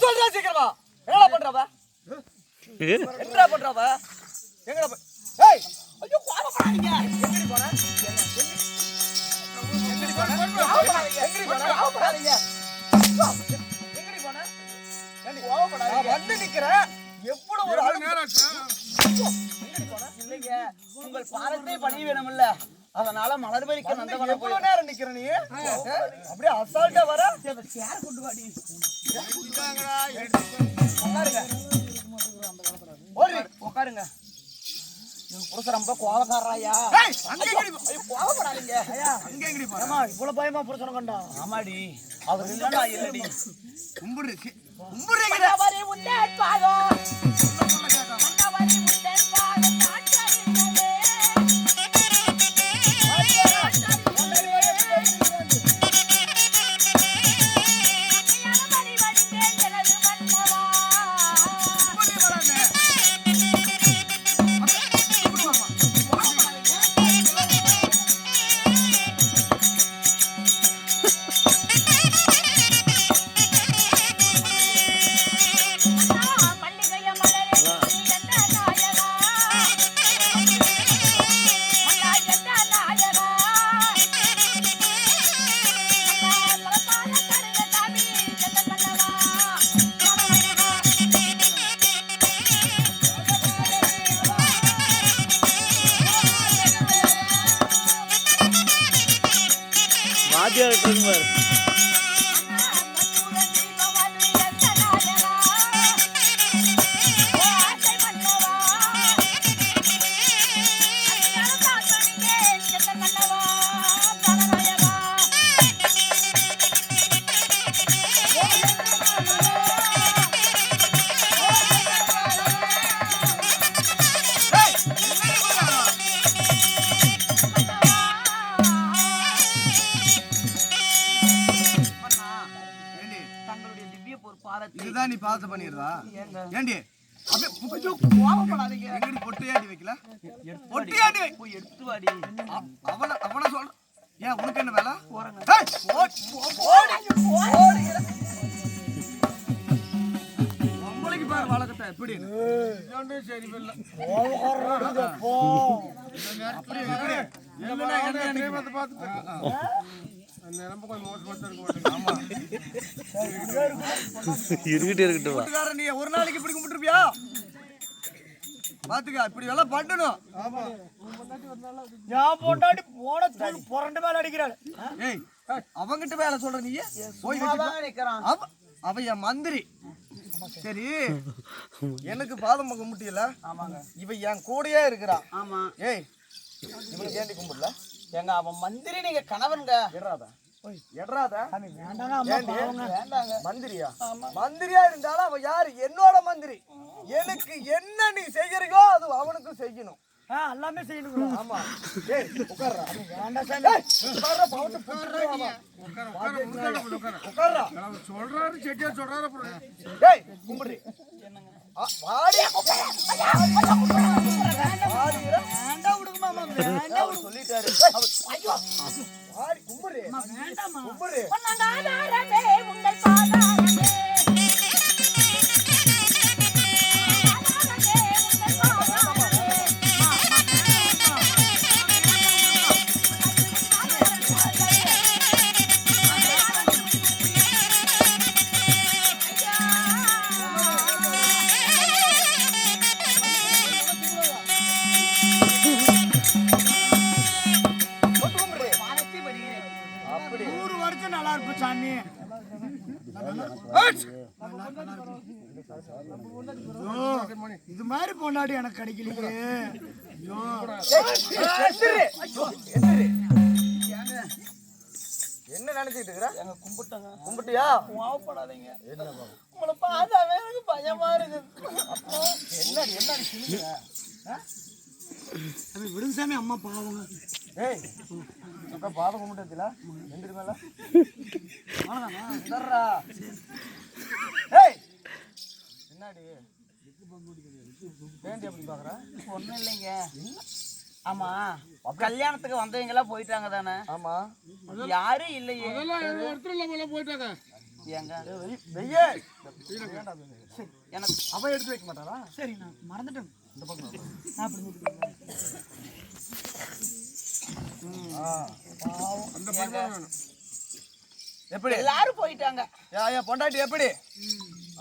சொல்றா சீக்கிரமா. என்னடா பண்றவ? என்னடா பண்றவ? எங்கடா போய்? ஏய், ஐயோ கோவப்படாதீங்க. எங்கடி போற? எங்கடி போற? கோவப்படாதீங்க. எங்கடி போற? கோவப்படாதீங்க. எங்கடி போற? ஏண்டி கோவப்படாதீங்க. நான் வந்து நிக்கிறேன். எவ்வளவு ஒரு ஆளு நேராச்சு. எங்கடி போற? இல்லைங்க. உங்கள் பாதத்தை பணிய வேணும்ல. அதனால மலர் பறிக்க நந்தவன போய் எவ்வளவு நேரம் நிக்கிற நீ? அப்படியே அசால்ட்டா வர. சேர் கொண்டு வாடி. குடிச்சாங்கடா. உட்காருங்க. ஓடி உட்காருங்க. நீங்க புருஷ ரொம்ப கோவக்காரராயா. ஏய் அங்க எங்கடி கோவப்படாதீங்க. ஐயா அங்க எங்கடி போற? அம்மா இவ்வளவு பயமா புருஷன கண்டா. ஆமாடி. அவர் இல்லனா இல்லடி. கும்புடுறீங்க. மன்னவரி முன்னேட் பாதோ. மன்னவரி முன்னேட் பாதோ தாச்சாரினே. இதுதான் நீ பாத்து பண்ணிடுறா ஏண்டி அப்படியே கோவப்படாதீங்க. எங்கடி பொட்டியாடி வைக்கல? பொட்டியாடி போய் எடுத்து வாடி. அவன சொல்ற. ஏன் உனக்கு என்ன வேலை? போறங்க. உங்களுக்கு பாரு வழக்கத்தை எப்படி? இதோண்டே சரி இல்ல. கோவக்காரங்க போ. அப்படியே அப்படியே. இல்லனா என்ன நேமத்தை பார்த்து நீ ஒரு நாளைக்கு இப்படி கும்பிட்டுருப்பியா? பாத்துக்க இப்படி எல்லாம் பண்ணணும். புரண்டு மேல அடிக்கிறாள். ஏய் அவங்கிட்ட வேலை சொல்ற நீ போய் அவ என் மந்திரி. சரி எனக்கு பாதம் கும்பிட்டியல? இவ என் கூடயே இருக்கிறா. ஆமா. ஏய் இவனுக்கு ஏண்டி கும்பிடல? எங்க அவன் மந்திரி, நீங்க கணவன்க. மந்திரியா? மந்திரியா இருந்தாலும் அவன் யாரு? என்னோட மந்திரி. எனக்கு என்ன நீ செய்யறியோ அது அவனுக்கும் செய்யணும். எல்லாமே செய்யணும். ஆமா. ஏய் உட்கார்றா. வேண்டாம் சாமி. உட்கார்றா பாவத்தை புடிச்சுறாமா. உட்கார்றா. சொல்றாரு செட்டியா சொல்றாரு அப்புறம். டேய் கும்பிடு. வாடியா கும்பிடு. வாடியா. வேண்டாம் விடுங்க மாமா. வேண்டாம் சொல்லிட்டாரு. ஐயோ. வாடி கும்பிடு. வேண்டாம்மா. கும்பிடு. பொன்னங்காதாரமே உங்கள் பாதாரமே. இது மாதிரி பொண்டாடி எனக்கு கிடைக்கலையே. என்ன நினைச்சிட்டு இருக்கிற? எங்க கும்பிட்டாங்க. கும்பிட்டியா? கோவப்படாதீங்க. உங்களை பார்த்தாவே எனக்கு பயமா இருக்கு. என்ன என்ன விடுங்க சாமி. அம்மா பாவம். ஏய் பாதம் கும்பிட்டதுல எந்திரி மேல என்னடி அப்படி பாக்குற? ஒண்ணும் இல்லைங்க. ஆமா கல்யாணத்துக்கு வந்தவங்க எல்லாம் போயிட்டாங்க தானே? ஆமா யாரும் இல்லையே. போயிட்டாங்க. ஏங்க வெய்யே எனக்கு அவன் எடுத்து வைக்க மாட்டாரா? சரி நான் மறந்துட்டேன். இந்த பக்கம் வா. நான் அப்படி நிறுத்திக்கிறேன். எப்படி எல்லாரும் போயிட்டாங்க. யா பொண்டாட்டி எப்படி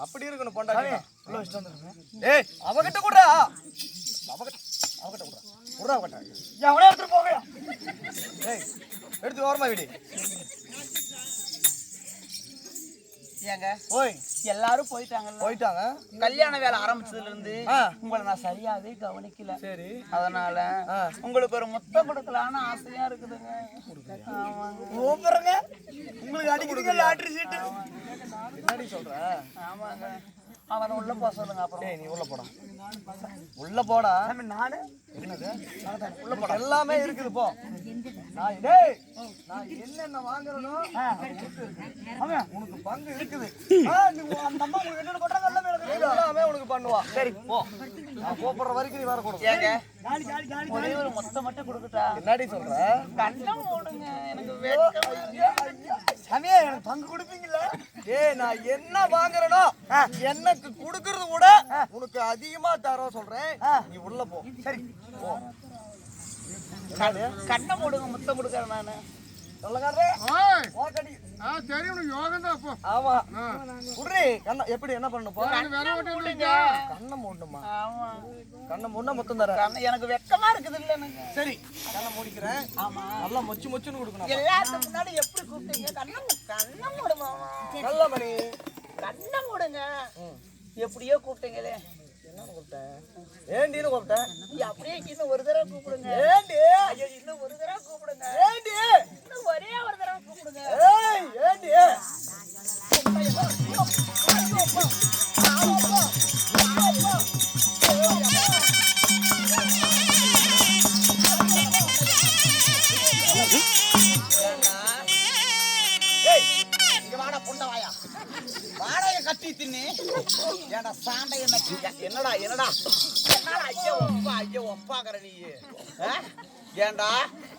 அப்படி இருக்கணும் பொண்டாட்டி உள்ள வச்சுட்டு வந்துருங்க. ஏய் அவகிட்ட கூட அவகிட்ட கூட விட்றா அவகிட்ட எவனே எடுத்துட்டு போகையா? ஏய் எடுத்து ஓரமா விடு. ஏங்க ஓய் எல்லாரும் போயிட்டாங்கல்ல. போயிட்டாங்க. கல்யாண வேலை ஆரம்பிச்சதுல இருந்து ஆ. உங்களை நான் சரியாவே கவனிக்கல. சரி அதனால ஆ. உங்களுக்கு ஒரு முத்தம் கொடுக்கலான்னு ஆசையா இருக்குதுங்க. ஆமாங்க. கூப்பிடுறங்க உங்களுக்கு அடிக்கிறீங்க லாட்டரி சீட்டு. என்னடி சொல்ற? ஆமாங்க. அவனை உள்ள போக சொல்லுங்க. அப்புறம் ஏய் நீ உள்ள போடா. உள்ள போடா. நானு என்னது? உள்ள போடா. எல்லாமே இருக்குது போ. நான் என்னென்ன வாங்குறனோ அவன் உனக்கு பங்கு இருக்குது. நீ அந்த அம்மா உங்களுக்கு என்னென்ன பண்றாங்க எல்லாம் வேலை கிடையாது. எல்லாமே உனக்கு பண்ணுவா. சரி போ. நான் கூப்பிடுற வரைக்கும் நீ வரக்கூடாது. ஏங்க ஜாலி ஜாலி ஜாலி ஒரே ஒரு முத்தம் மட்டும் கொடுக்கட்டா? என்னடி சொல்ற? கண்ணம் மூடுங்க. எனக்கு வெட்கமா சமயா எனக்கு பங்கு கொடுப்பீங்களா? ஏய் நான் என்ன வாங்குறனோ எனக்கு குடுக்கறது கூட உனக்கு அதிகமா தர சொல்றேன். நீ உள்ள போ. சரி போ. கண்ணை மூடுங்க. முத்தம் கொடுக்கறேன் நானு. சொல்லக்காரரே ஓகடி. சரி உனக்கு யோகம் தான் அப்போ. ஆமா குடுறி கண்ண எப்படி என்ன பண்ணணும் போ? கண்ணை மூடுங்க. கண்ணை மூடணுமா? ஆமா. கண்ணை மூடனா மொத்தம் தர. கண்ணை எனக்கு வெட்கமா இருக்குது இல்ல எனக்கு. சரி கண்ணை மூடிக்கிறேன். ஆமா. நல்லா மொச்சு மொச்சுன்னு கொடுக்கணும். எல்லாத்துக்கு முன்னாடி எப்படி கூப்பிட்டீங்க? கண்ணை மூடுமா? நல்ல மணி கண்ணை மூடுங்க. எப்படியோ கூப்பிட்டீங்களே. என்ன கூப்பிட்டேன்? ஏண்டின்னு கூப்பிட்டேன். அப்படியே இன்னும் ஒரு தடவை கூப்பிடுங்க. ஏண்டி ஐயோ இன்னும் ஒரு தடவை கூப்பிடுங்க. ஏண்டி இன்னும் ஒரே ஒரு தடவை கூப்பிடுங்க. ஏய் ஏண்டி வாடகை கட்டி தின்னு ஏடா சாண்டை என்ன என்னடா என்னடா என்னடா ஐயோ ஒப்பாக்குற நீ ஏண்டா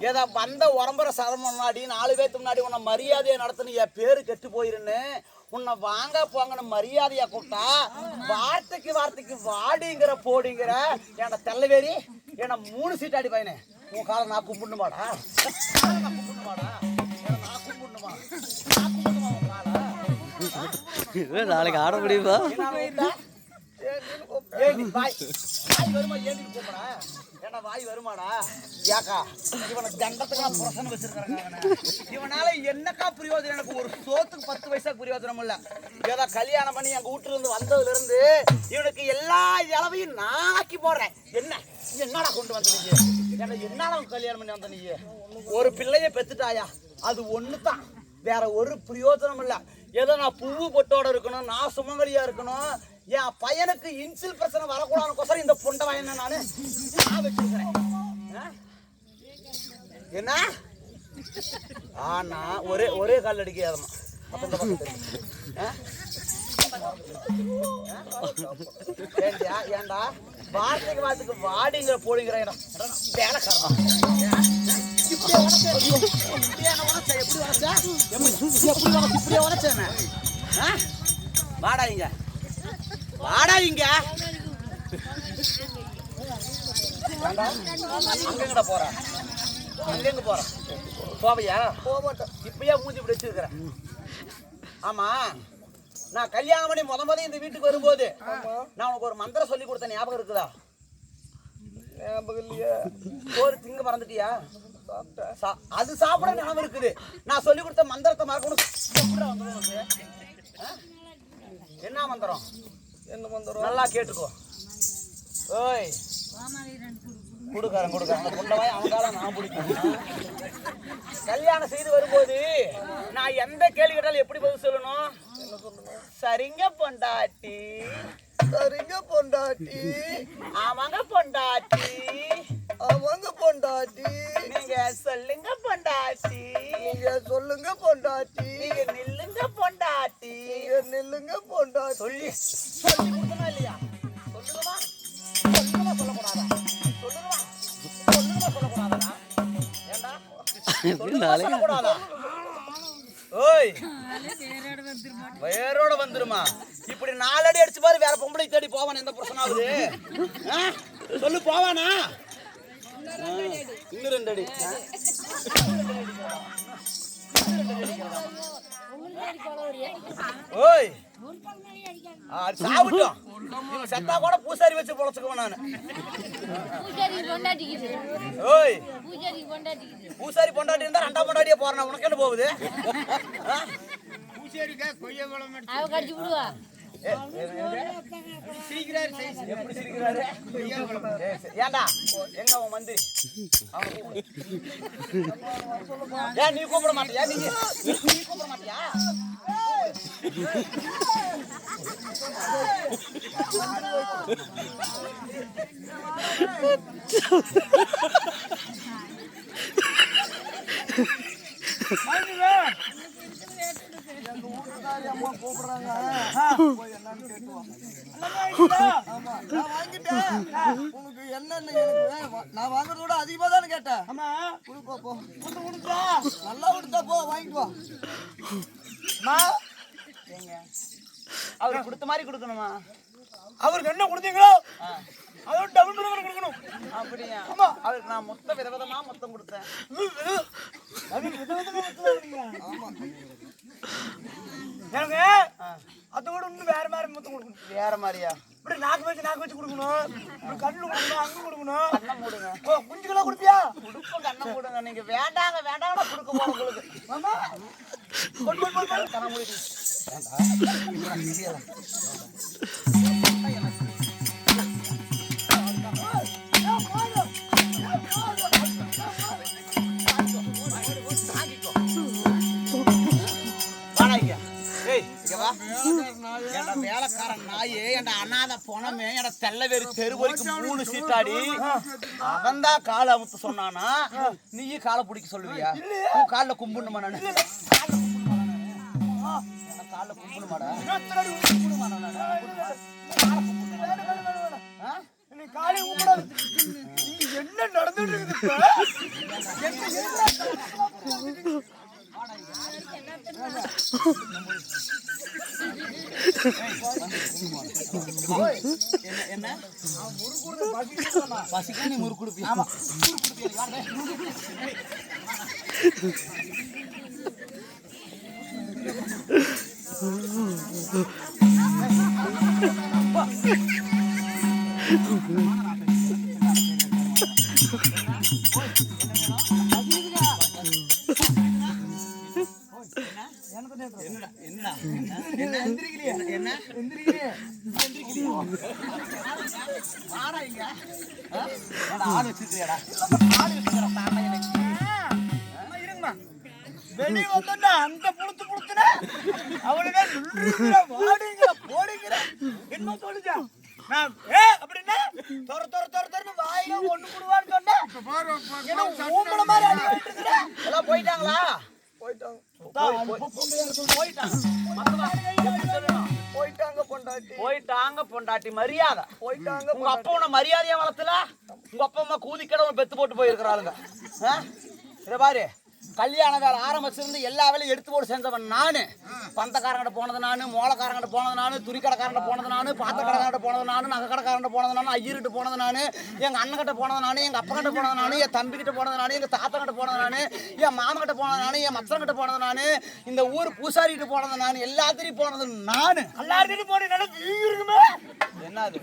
ஏதா வந்த உரம்புற சரம் முன்னாடி 4 பேருக்கு முன்னாடி உன்னை மரியாதையை நடத்தணும் என் பேரு கெட்டு போயிருன்னு உன்னை வாங்க போங்கன்னு மரியாதையா கூப்பிட்டா வார்த்தைக்கு வாடிங்கிற போடிங்கிற ஏன்டா தெல்லவேரி ஏன்னா 3 சீட்டாடி பையனே உன் காலை நான் கும்பிடணுமாடா நான் கும்பிடணுமா உன் காலை நாளைக்கு ஆட முடியுமா? வாய் வருமாடா ஏக்கா இவனை தண்டத்துக்கு புரசன வச்சிருக்காங்க. இவனால என்னக்கா பிரயோஜனம்? எனக்கு ஒரு சோத்துக்கு 10 பைசா பிரயோஜனம் இல்ல. ஏதோ கல்யாணம் பண்ணி எங்க வீட்டுல இருந்து வந்ததுல இருந்து இவனுக்கு எல்லா இளவையும் நாக்கி போடுறேன். என்னடா கொண்டு வந்த நீங்க? என்னடா கல்யாணம் பண்ணி வந்த நீங்க? ஒரு பிள்ளைய பெத்துட்டாயா? அது ஒண்ணுதான், வேற ஒரு பிரயோஜனம் இல்ல. ஏதோ நான் பூவு பொட்டோட இருக்கணும், நான் சுமங்கலியா இருக்கணும், என் பையனுக்கு இன்சில் பிரச்சனை வரக்கூடாதுக்கோசரம் இந்த பொண்டை வயனை நான் வச்சிருக்கிறேன். என்ன ஆனா ஒரே கால் அடிக்காதமா ஏண்டா வார்த்தைக்கு வாடிங்கிற போடுங்கிற இடம் வேலைக்காரன் வாடா இங்க அங்கங்கடா போற அங்க போற போவையா? போக மாட்டேன். இப்பயே மூஞ்சி இப்படி வச்சிருக்கிறேன். ஆமா நான் கல்யாணம் பண்ணி முத இந்த வீட்டுக்கு வரும்போது நான் உனக்கு ஒரு மந்திரம் சொல்லி கொடுத்த ஞாபகம் இருக்குதா? ஞாபகம் இல்லையா? ஒரு திங்க மறந்துட்டியா? அது சாப்பிட ஞாபகம் இருக்குது. நான் சொல்லி கொடுத்த மந்திரத்தை மறக்கணும். என்ன மந்திரம்? என்ன மந்திரம்? நல்லா கேட்டுக்கோ. ஓய் கொடுக்காரன் கொண்டவாய் அவங்கால நான் பிடிக்கும். கல்யாணம் செய்து வரும்போது நான் எந்த கேள்வி கேட்டாலும் எப்படி பதில் சொல்லணும்? என்ன சொல்லணும்? சரிங்க பொண்டாட்டி, சரிங்க பொண்டாட்டி, ஆமாங்க பொண்டாட்டி, அவங்க பொண்டாட்டி, நீங்க சொல்லுங்க பொண்டாட்டி, நீங்க சொல்லுங்க பொண்டாட்டி, நீங்க நில்லுங்க பொண்டாட்டி, நீங்க நில்லுங்க பொண்டாட்டி. சொல்லி கொடுக்கணும் இல்லையா? சொல்லுங்கம்மா சொல்லக்கூடாதா? சொல்லுங்கம்மா சொல்லக்கூடாதா? ஏண்டா சொல்லக்கூடாதா? ஓய் வேரோட வந்துருமா? இப்படி 4 அடி அடிச்சு பாரு, வேற பொம்பளை தேடி போவான் எந்த பிரச்சனாவது? சொல்லு, போவானா? இன்னும் 2 அடி. ஓய், சாப்பிட்டோம். செத்தா கூட பூசாரி வச்சு பொழைச்சுக்குவேன் நானு. ஓய், பூசாரி பொண்டாட்டி இருந்தா 2ஆம் பொண்டாட்டியே போறேன். உனக்கு என்ன போகுது? ஏண்டா எங்க அவன் மந்திரி? ஏன் நீ கூப்பிட மாட்டியா? நீ கூப்பிட மாட்டியா? அம்மா கூப்பிடுறாங்க, போய் என்னன்னு கேட்டு வா. ஆமா, நான் வாங்கிட்டேன். உனக்கு என்னன்னு எனக்கு நான் வாங்குறத விட அதிகமா தானே கேட்டேன். ஆமா, கொடுப்பா போ. கொடுத்தா நல்லா கொடுத்தா போ, வாங்கிட்டு வா. அவருக்கு கொடுத்த மாதிரி கொடுக்கணுமா? அவருக்கு என்ன கொடுத்தீங்களோ அதோட டபுள் மடங்கு கொடுக்கணும். அப்படியா? ஆமா, அவருக்கு நான் மொத்தம் விதவிதமா மொத்தம் கொடுத்தேன். ஆமா, எனக்கு அதை விட இன்னும் வேற மாதிரி மொத்தம் கொடுக்கணும். வேற மாதிரியா? இப்படி நாக்கு வச்சு கொடுக்கணும், இப்படி கண்ணு கொடுக்கணும், அங்க கொடுக்கணும். கண்ணம் மூடுங்க. குஞ்சுகளா கொடுப்பியா? கொடுப்ப கண்ணம் மூடுங்க. நீங்க வேண்டாங்க வேண்டாங்க கொடுக்க போற உங்களுக்கு. ஆமா, கண்ணம் மூடி. வேலைக்காரன் நாயே, என் அநாத பொணமே, என் தெல்லவேறு தெருவரைக்கும் 3 சீட்டாடி அவன் தான் காலை அமுத்து சொன்னானா? நீயும் காலை பிடிக்க சொல்லுவியா? காலில் கும்பிடணுமா? நானு காலில் கும்பிடணுமாடா? என்ன நடந்துட்டு இருக்குது? என்ன பசிக்கா? நீ முறுக்கு கொடுப்பியா? வெளியே வந்தா அந்த புளுத்து புளுத்துன அவளுங்க போடுங்கிற என்ன சொல்லுச்சா? நான் அப்படின்னா தொர தொர தொர தொரன்னு வாயில ஒண்ணு கொடுவான்னு சொன்னேன். ஊம்பள மாதிரி அடி வாங்கிட்டு இருக்கிறேன். எல்லாம் போயிட்டாங்களா? போயிட்டாங்க பொண்டாட்டி மரியாதை. போயிட்டாங்க. உங்க அப்பா உன்னை மரியாதையா வளர்த்தல? உங்க அப்பா அம்மா கூதிக்கடை பெத்து போட்டு போயிருக்கிறாளுங்க. இதை பாரு, கல்யாண வேலை ஆரம்பிச்சிருந்து எல்லா வேலையும் எடுத்து போட்டு செஞ்சவன் நானு. பந்தக்காரங்கிட்ட போனது நானு, மோளக்காரங்கிட்ட போனது நானு, துணிக்கடைக்காரங்கிட்ட போனது நானு, பாத்திரக்கடைக்காரங்கிட்ட போனது நானு, நகை கடைக்காரங்கிட்ட போனது நானு, ஐயர்கிட்ட போனது நானு, எங்க அண்ணன்கிட்ட போனது நானு, எங்க அப்பா கிட்ட போனது நானு, என் தம்பிக்கிட்ட போனது நானு, எங்க தாத்தா கிட்ட போனது நானு, என் மாமா கிட்ட போனது நானு, என் மச்சன் கிட்ட போனது நானு, இந்த ஊர் பூசாரிகிட்ட போனது நானு, எல்லாத்திலையும் போனது நானு. எல்லாத்தையும் போனேன் இருக்குமே. என்னது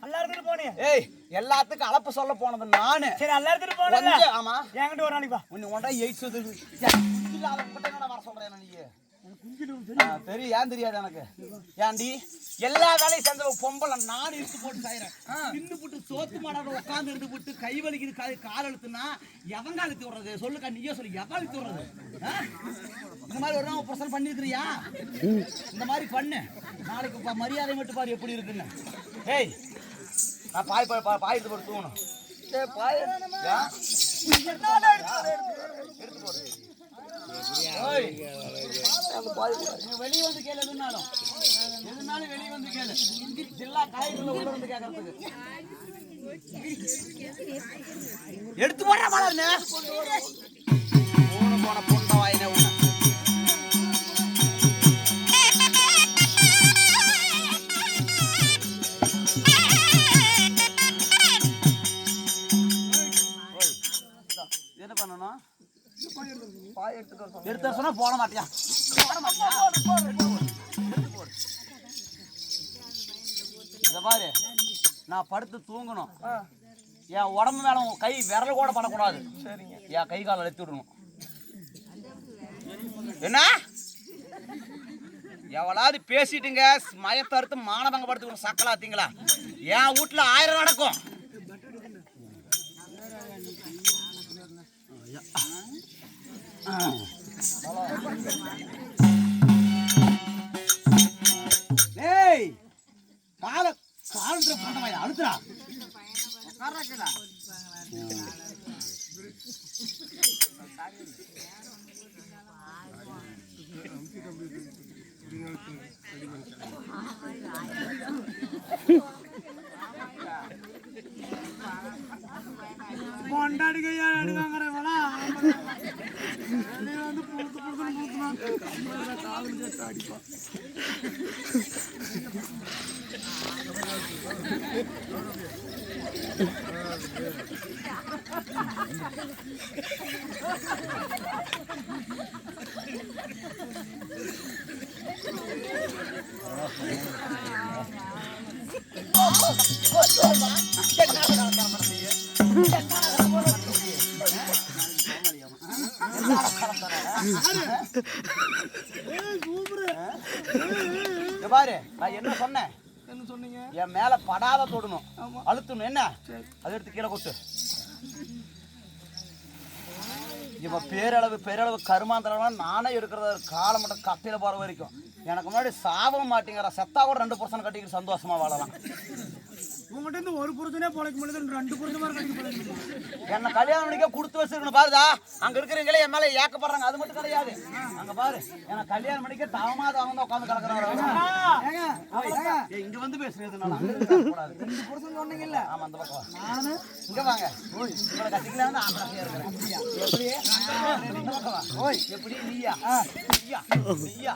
எல்லாத்துக்கும் போனேன்? ஏய், எல்லாத்துக்கும் அளப்பு சொல்ல போனது நானு. சரி, எல்லாத்துக்கும் போனேன். ஆமா, என்கிட்ட ஒரு நாளைக்கு உன்னை ஒன்றா 8 வர சொல்றேன். தெரியும், ஏன் தெரியாது எனக்கு? ஏன்டி எல்லா வேலையும் செஞ்ச பொம்பளை நான் இழுத்து போட்டு சாயிறேன். தின்னு போட்டு சோத்து மாடாட உட்காந்து எடுத்து போட்டு கை வலிக்குது, கால் அழுத்துனா எவங்க அழுத்தி விடுறது? சொல்லுக்கா, நீயே சொல்லு, எவன் அழுத்தி விடுறது? இந்த மாதிரி ஒரு நாள் பிரச்சனை பண்ணிருக்கிறியா? இந்த மாதிரி பண்ணு, நாளைக்கு மரியாதை மட்டும் பாரு எப்படி இருக்குன்னு. ஏய், நான் பாயத்து போட்டு தூங்கணும். எடுத்து போடு. வெளியே வந்து கேளு, எதுனாலும் வெளியே வந்து கேளு. ஜில்லா காய்கறி உள்ள வந்து கேட்கறதுக்கு எடுத்து போடுற மலர்னு போன பொண்ண வாயின சொன்னா போட மாட்டியா? போட மாட்டியா? இத பாரு, நான் படுத்து தூங்கணும். என் உடம்பு மேல உன் கை விரல் கூட படக்கூடாது. சரிங்க. என் கை காலை எடுத்து விடணும். என்ன எவளாவது பேசிட்டுங்க மயத்தறுத்து மானபங்க படுத்துக்கணும். சக்கலாத்தீங்களா? என் வீட்டுல 1000 நடக்கும். ஏய் கால காலத்துல பண்ணமாயா அழுத்துறா உட்கார்றா. கொண்டாடிக்கையா அடிவாங்கறவளா வந்து புடுத்து புடுத்து கால் கேட்டு அடிப்பா. பாரு, நான் என்ன சொன்னேன்? என்ன சொன்னீங்க? என் மேல படாத தொடணும், அழுத்தணும். என்ன அதை எடுத்து கீழே கொட்டு. இவன் பேரளவு கருமாந்திரம் நானே எடுக்கிறத காலம் மட்டும் கப்பையில போற வரைக்கும் எனக்கு முன்னாடி சாபம் மாட்டேங்கிற செத்தா கூட 2% கட்டிக்கிட்டு சந்தோஷமா வாழலாம். உங்கள்கிட்ட இருந்து ஒரு புருஷனே பொழைக்க முடியாது, 2 புருஷமா கட்டிக்க. என்ன கல்யாணம் பண்ணிக்க கொடுத்து வச்சிருக்கணும். பாருதா, அங்க இருக்கிறவங்களே என் மேல ஏக்கப்படுறாங்க. அது மட்டும் கிடையாது, அங்க பாரு, எனக்கு கல்யாணம் பண்ணிக்க தவமாத அவங்க உட்காந்து கிடக்குறாங்க. இங்க வந்து பேசுறதுனால 2 புருஷன் சொன்னீங்கல்ல? ஆமா, அந்த பக்கம் நானு இங்க வாங்க. உங்களை கட்டிக்கலாம் ஆம்பளையா இருக்கிறேன். எப்படி இந்த பக்கம் வா. எப்படி நீயா நீயா நீயா